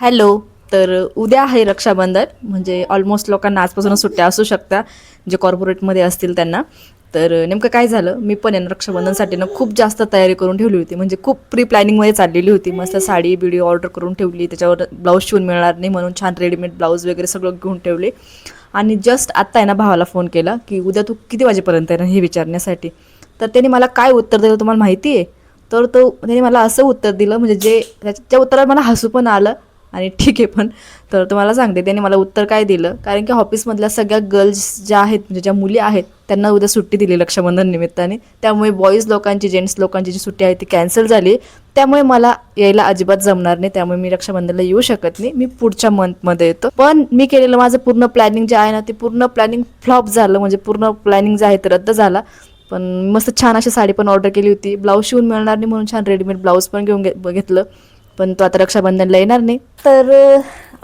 Hello. तर उद्या आहे रक्षाबंधन, म्हणजे ऑलमोस्ट लोकांना आजपासूनच सुट्ट्या असू शकता जे कॉर्पोरेटमध्ये असतील त्यांना. तर नेमकं काय झालं, मी पण आहे ना रक्षाबंधनसाठी ना खूप जास्त तयारी करून ठेवली होती, म्हणजे खूप प्री प्लॅनिंगमध्ये चाललेली होती. मस्त साडी बिडी ऑर्डर करून ठेवली, त्याच्यावर ब्लाऊज शिवून मिळणार नाही म्हणून छान रेडीमेड ब्लाऊज वगैरे सगळं घेऊन ठेवले. आणि जस्ट आत्ता आहे ना भावाला फोन केला की उद्या तू किती वाजेपर्यंत आहे ना हे विचारण्यासाठी. तर त्याने मला काय उत्तर दिलं तुम्हाला माहिती आहे? तर त्याने मला असं उत्तर दिलं, म्हणजे त्या उत्तरात मला हसू पण आलं आणि ठीक आहे पण. तर तुम्हाला सांगते त्याने मला उत्तर काय दिलं, कारण की ऑफिसमधल्या सगळ्या गर्ल्स ज्या आहेत, म्हणजे ज्या मुली आहेत, त्यांना उद्या सुट्टी दिली रक्षाबंधन निमित्ताने. त्यामुळे बॉईज लोकांची, जेंट्स लोकांची जी सुट्टी आहे ती कॅन्सल झाली. त्यामुळे मला यायला अजिबात जमणार नाही, त्यामुळे मी रक्षाबंधनला येऊ शकत नाही. मी पुढच्या मंथमध्ये येतो. पण मी केलेलं माझं पूर्ण प्लॅनिंग जे आहे ना, ते पूर्ण प्लॅनिंग फ्लॉप झालं, म्हणजे पूर्ण प्लॅनिंग जे आहे ते रद्द झाला. पण मस्त छान अशी साडी पण ऑर्डर केली होती, ब्लाऊज शिवून मिळणार नाही म्हणून छान रेडीमेड ब्लाऊज पण घेतलं. पण तो आता रक्षाबंधनला येणार नाही. तर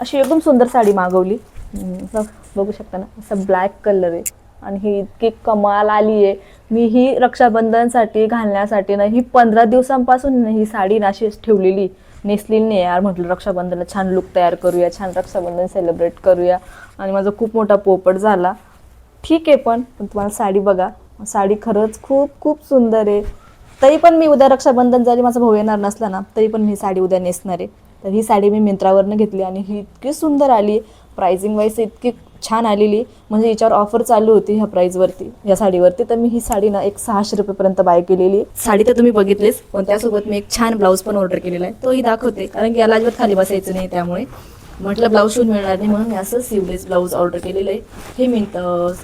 अशी एकदम सुंदर साडी मागवली. बघू शकता ना, असं ब्लॅक कलर आहे आणि ही इतकी कमाल आली आहे. मी ही रक्षाबंधनसाठी घालण्यासाठी ना ही 15 दिवसांपासून ही साडी ना अशीच ठेवलेली, नेसलेली नाही यार. म्हटलं रक्षाबंधनला छान लुक तयार करूया, छान रक्षाबंधन सेलिब्रेट करूया. आणि माझा खूप मोठा पोपट झाला. ठीक आहे, पण तुम्हाला साडी बघा, साडी खरंच खूप खूप सुंदर आहे. तरी पण मी उद्या रक्षाबंधन जरी माझा भाऊ येणार नसला ना, तरी पण ही साडी उद्या नेसणार आहे. तर ही साडी मी मिंत्रावरनं घेतली आणि ही इतकी सुंदर आली. प्राइसिंग वाईज इतकी छान आलेली, म्हणजे याच्यावर ऑफर चालू होती ह्या प्राईजवरती, या साडीवरती. तर मी ही साडी ना एक 600 रुपयेपर्यंत बाय केलेली. साडी तर तुम्ही बघितलीच, पण त्यासोबत मी एक छान ब्लाऊज पण ऑर्डर केलेला आहे, तोही दाखवते. कारण की याला अजिबात खाली बसायचं नाही, त्यामुळे म्हटलं ब्लाऊज शिवून मिळणार नाही म्हणून मी असं सिवलेस ब्लाऊज ऑर्डर केलेलं आहे.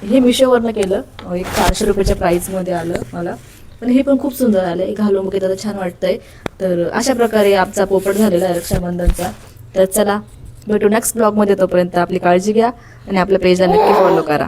हे मिशोवरनं केलं, एक 400 रुपयाच्या प्राईसमध्ये आलं मला. पण हे पण खूप सुंदर आलं आहे, घालून बघितलं तर छान वाटतंय. तर अशा प्रकारे आमचा पोपट झालेला आहे रक्षाबंधनचा. तर चला भेटू नेक्स्ट ब्लॉगमध्ये. तोपर्यंत आपली काळजी घ्या आणि आपल्या पेजला नक्की फॉलो करा.